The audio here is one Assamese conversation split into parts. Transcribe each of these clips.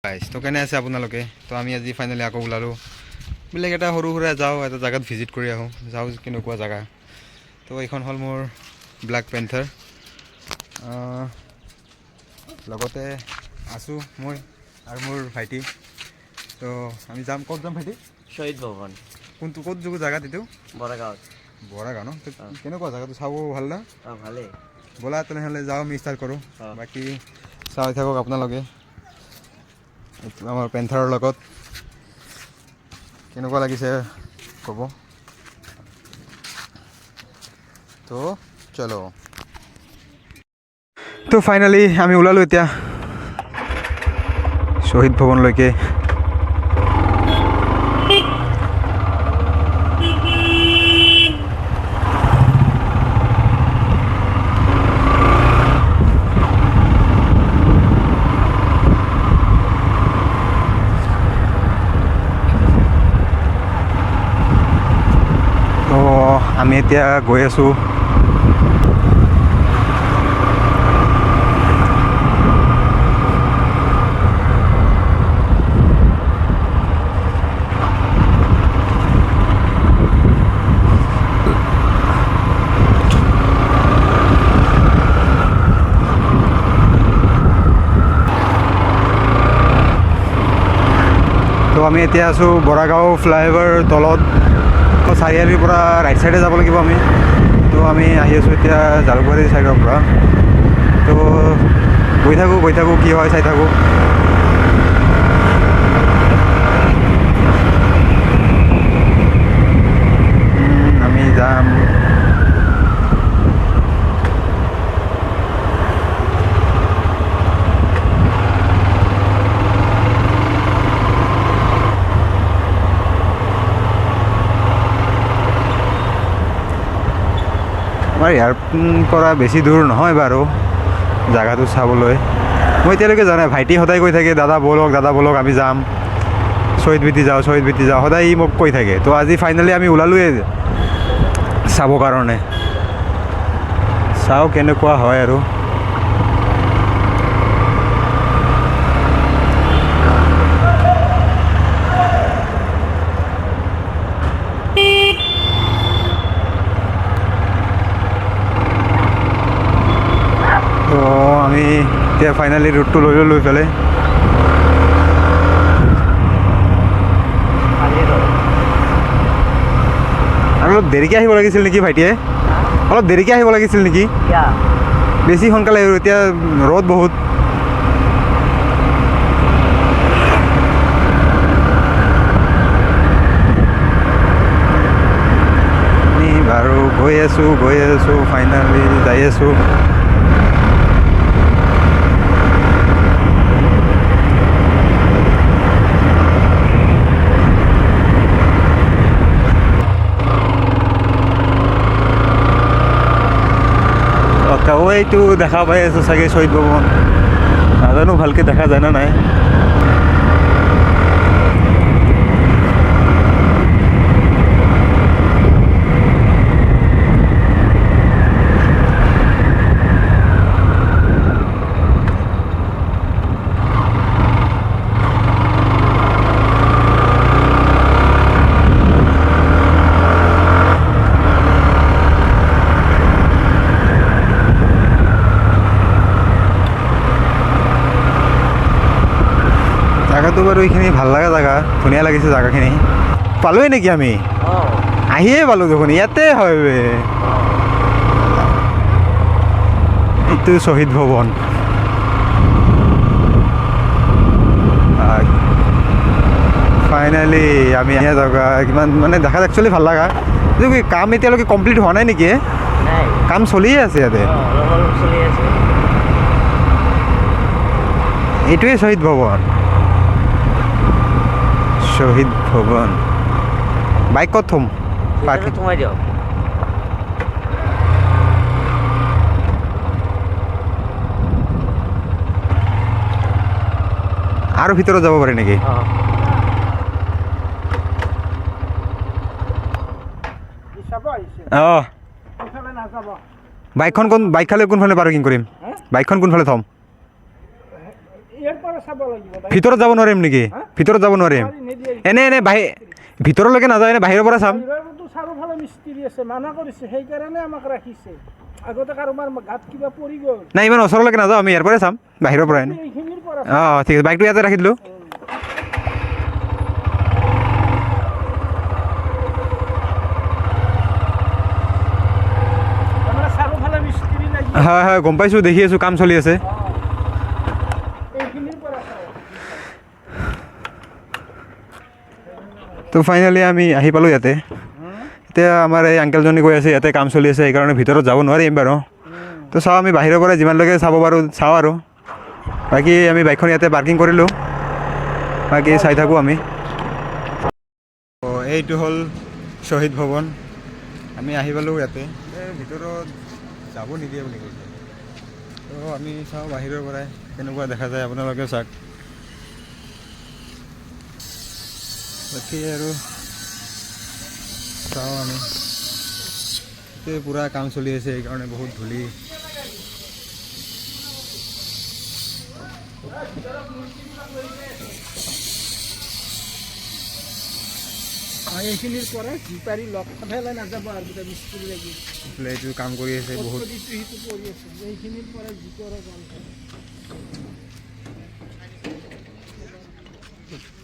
গাইজ তো কেনে আছে আপোনালোকে? তো আমি আজি ফাইনেলি আকৌ ওলালোঁ বেলেগ এটা সৰু সুৰা যাওঁ এটা জেগাত ভিজিট কৰি আহোঁ যাওঁ কেনেকুৱা জেগা। তো এইখন হ'ল মোৰ ব্লেক পেন্থাৰ, লগতে আছোঁ মই আৰু মোৰ ভাইটি। তো আমি যাম, ক'ত যাম ভাইটি? শ্বহীদ ভৱন। কোনটো ক'ত যোগো জেগাত? এইটো বৰাগাঁৱত। বৰাগাঁও ন? তো কেনেকুৱা জেগাটো চাব ভাল না? ভালেই। ব'লা তেনেহ'লে যাওঁ, আমি ষ্টাৰ্ট কৰোঁ। অঁ। বাকী চাই থাকক আপোনালোকে আমাৰ পেন্থাৰৰ লগত কেনেকুৱা লাগিছে ক'ব। তো চলো। তো ফাইনেলি আমি ওলালোঁ এতিয়া শ্বহীদ ভৱনলৈকে। তো আমি এতিয়া গৈ আছোঁ আমি এতিয়া আছোঁ বৰাগাঁও ফ্লাইঅভাৰ তলত। তো চাৰিআলিৰ পৰা ৰাইট চাইডে যাব লাগিব আমি। তো আমি আহি আছোঁ এতিয়া জালুকবাৰী চাইডৰ পৰা। তো গৈ থাকোঁ কি হয় চাই থাকোঁ। আমি যাম। আমাৰ ইয়াৰ পৰা বেছি দূৰ নহয় বাৰু জেগাটো চাবলৈ। মই এতিয়ালৈকে যোৱা নাই, ভাইটি সদায় কৈ থাকে দাদা ব'লক আমি যাম, শ্বহীদ বেদী যাওঁ সদায় ই মোক কৈ থাকে। তো আজি ফাইনেলি আমি ওলালোৱে চাবৰ কাৰণে। চাওঁ কেনেকুৱা হয় আৰু। তো আমি এতিয়া ফাইনেলি ৰুটটো লৈ পেলাই আৰু অলপ দেৰিকৈ আহিব লাগিছিল নেকি ভাইটিয়ে? অলপ দেৰিকৈ আহিব লাগিছিল নেকি? বেছি সোনকালে আহিব, এতিয়া ৰ'দ বহুত। আমি বাৰু গৈ আছোঁ ফাইনেলি যাই আছোঁ। এইটো দেখা পাই আছোঁ চাগে শ্বহীদ ভৱন, নাজানো ভালকৈ দেখা যায় না নাই। জেগাটো বাৰু এইখিনি ভাল লগা জেগা, ধুনীয়া লাগিছে জেগাখিনি। পালোঁৱে নেকি আমি? আহিয়ে পালোঁ দেখোন, ইয়াতে হয়। এইটো শ্বহীদ ভৱন। ফাইনেলি আমি আহিয়ে জেগা কিমান মানে দেখাত একচুৱেলি ভাল লগা। এইটো কি কাম এতিয়ালৈকে কমপ্লিট হোৱা নাই নেকি? কাম চলিয়ে আছে ইয়াতে। এইটোৱে শ্বহীদ ভৱন। বাইক ক'ত থ'ম? সোমাই দিয়ক। আৰু ভিতৰত যাব পাৰি নেকি? অঁ, বাইকখন বাইক খালে কোনফালে পাৰ্কিং কৰিম? বাইকখন কোনফালে থ'ম? ভিতৰত যাব নোৱাৰিম নেকি? ভিতৰত যাব নোৱাৰিম এনে এনে ভিতৰলৈকে নাযায়, এনে বাহিৰৰ পৰা চাম। চাৰিওফালে মিস্ত্ৰী আছে, মানা কৰিছে, সেইকাৰণে আমাক ৰাখিছে। আগতে কাৰোবাৰ গাত কিবা পৰি গ'ল। নাই ইমান ওচৰলৈকে নাযাওঁ, আমি ইয়াৰ পৰাই চাম, বাহিৰৰ পৰা এনে। এইখিনিৰ পৰা অঁ ঠিক আছে, বাইকটো ইয়াতে ৰাখি দিলোঁ। তাৰমানে চাৰিওফালে মিস্ত্ৰী লাগি হয় হয় গম পাইছোঁ, দেখি আছোঁ কাম চলি আছে। এইখিনিৰ পৰা চাওঁ। তো ফাইনেলি আমি আহি পালোঁ ইয়াতে। এতিয়া আমাৰ এই আংকেলজনী কৈ আছে ইয়াতে কাম চলি আছে, সেইকাৰণে ভিতৰত যাব নোৱাৰিম বাৰু। তো চাওঁ আমি বাহিৰৰ পৰা যিমানলৈকে চাব পাৰোঁ চাওঁ আৰু। বাকী আমি বাইকখন ইয়াতে পাৰ্কিং কৰিলোঁ, বাকী চাই থাকোঁ আমি। এইটো হ'ল শ্বহীদ ভৱন। আমি আহি পালোঁ ইয়াতে, ভিতৰত যাব নিদিয়ে বুলি কৈছে। তো আমি চাওঁ বাহিৰৰ পৰাই কেনেকুৱা দেখা যায়, আপোনালোকে চাওক। বাকী আৰু চাওঁ আমি, এতিয়া পূৰা কাম চলি আছে, সেইকাৰণে বহুত ধূলি। এইখিনিৰ পৰা পাৰি লগ ফেলাই নাযাব আৰু গোটেই মিস্ত্ৰী লাগি এইটো কাম কৰি আছে বহুত। সিটো কৰি আছে, এইখিনিৰ পৰা ভিতৰৰ কাম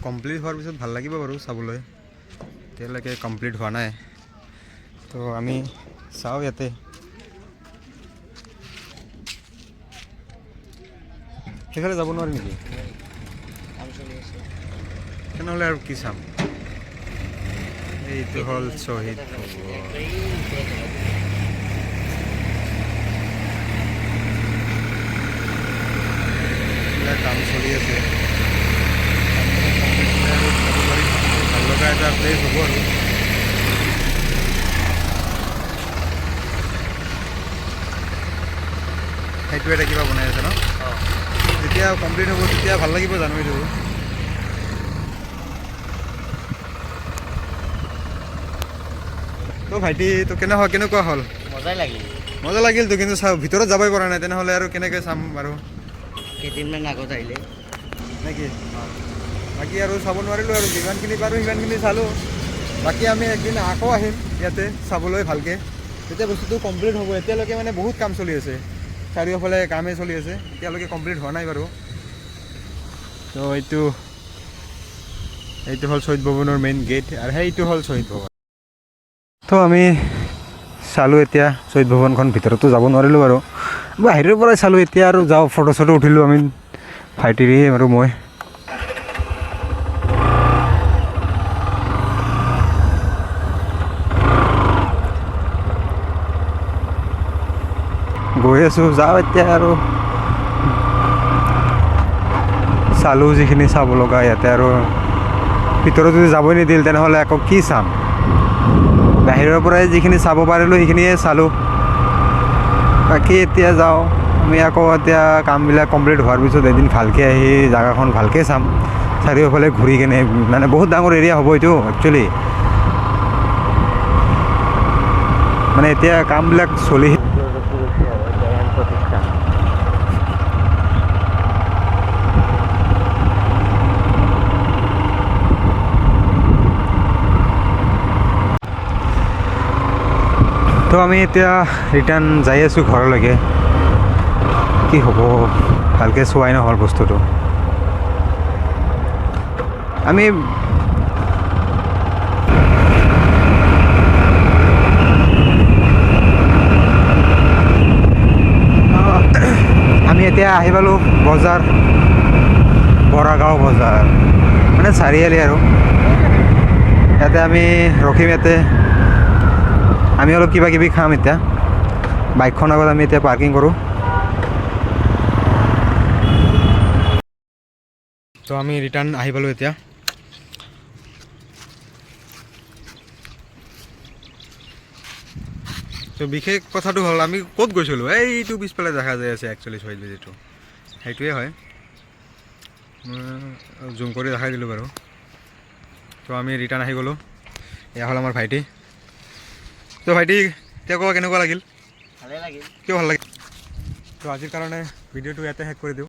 কমপ্লিট হোৱাৰ পিছত ভাল লাগিব বাৰু চাবলৈ, এতিয়ালৈকে কমপ্লিট হোৱা নাই। তো আমি চাওঁ ইয়াতে। সেইফালে যাব নোৱাৰি নেকি? তেনেহ'লে আৰু কি চাম? এইটো হ'ল শ্বহীদ কাম চলি আছে, ভাল লগা এটা প্লেচ হ'ব আৰু। সেইটো এটা কিবা বনাই আছে ন? যেতিয়া কমপ্লিট হ'ব তেতিয়া ভাল লাগিব জানো এইটো। তো ভাইটি তো কেনেকুৱা হ'ল? মজাই লাগিল। মজা লাগিলতো, কিন্তু চাওঁ ভিতৰত যাবই পৰা নাই, তেনেহ'লে আৰু কেনেকৈ চাম বাৰু? কেইদিনমান আগত আহিলে নেকি? বাকী আৰু চাব নোৱাৰিলোঁ আৰু, যিমানখিনি পাৰোঁ সিমানখিনি চালোঁ। বাকী আমি একদিন আকৌ আহিম ইয়াতে চাবলৈ ভালকৈ, তেতিয়া বস্তুটো কমপ্লিট হ'ব। এতিয়ালৈকে মানে বহুত কাম চলি আছে, চাৰিওফালে কামেই চলি আছে, এতিয়ালৈকে কমপ্লিট হোৱা নাই বাৰু। তো এইটো হ'ল শ্বহীদ ভৱনৰ মেইন গেট, আৰু সেইটো হ'ল শ্বহীদ ভৱন। তো আমি চালোঁ এতিয়া শ্বহীদ ভৱনখন, ভিতৰতো যাব নোৱাৰিলোঁ বাৰু, বাহিৰৰ পৰাই চালোঁ। এতিয়া আৰু যাওঁ, ফটো চটো উঠিলোঁ আমি, ভাইটিৰে আৰু মই। গৈ আছোঁ, যাওঁ এতিয়া আৰু। চালোঁ যিখিনি চাব লগা ইয়াতে, আৰু ভিতৰত যদি যাবই নিদিল তেনেহ'লে আকৌ কি চাম? বাহিৰৰ পৰাই যিখিনি চাব পাৰিলোঁ সেইখিনিয়ে চালোঁ। বাকী এতিয়া যাওঁ আমি আকৌ, এতিয়া কামবিলাক কমপ্লিট হোৱাৰ পিছত এদিন ভালকৈ আহি জেগাখন ভালকৈ চাম, চাৰিওফালে ঘূৰি কেনে। মানে বহুত ডাঙৰ এৰিয়া হ'ব এইটো একচুৱেলি, মানে এতিয়া কামবিলাক চলি। প্ৰতিষ্ঠান তো আমি এতিয়া ৰিটাৰ্ণ যাই আছোঁ ঘৰলৈকে। কি হ'ব, ভালকৈ চোৱাই নহ'ল বস্তুটো। আমি এতিয়া আহি পালোঁ বজাৰ, বৰাগাঁও বজাৰ, মানে চাৰিআলি আৰু। ইয়াতে আমি ৰখিম, ইয়াতে আমি অলপ কিবা কিবি খাম। এতিয়া বাইকখন আগত আমি এতিয়া পাৰ্কিং কৰোঁ। তো আমি ৰিটাৰ্ণ আহি পালোঁ এতিয়া। তো বিশেষ কথাটো হ'ল, আমি ক'ত গৈছিলোঁ? এইটো পিছফালে দেখা যাই আছে একচুৱেলি শ্বহীদ বেদীটো, সেইটোৱে হয়। জুম কৰি দেখাই দিলোঁ বাৰু। তো আমি ৰিটাৰ্ণ আহি গ'লোঁ। এয়া হ'ল আমাৰ ভাইটি। তো ভাইটি এতিয়া কোৱা, কেনেকুৱা লাগিল? ভালে লাগিল। কিয় ভাল লাগিল? তো আজিৰ কাৰণে ভিডিঅ'টো ইয়াতে শেষ কৰি দিওঁ।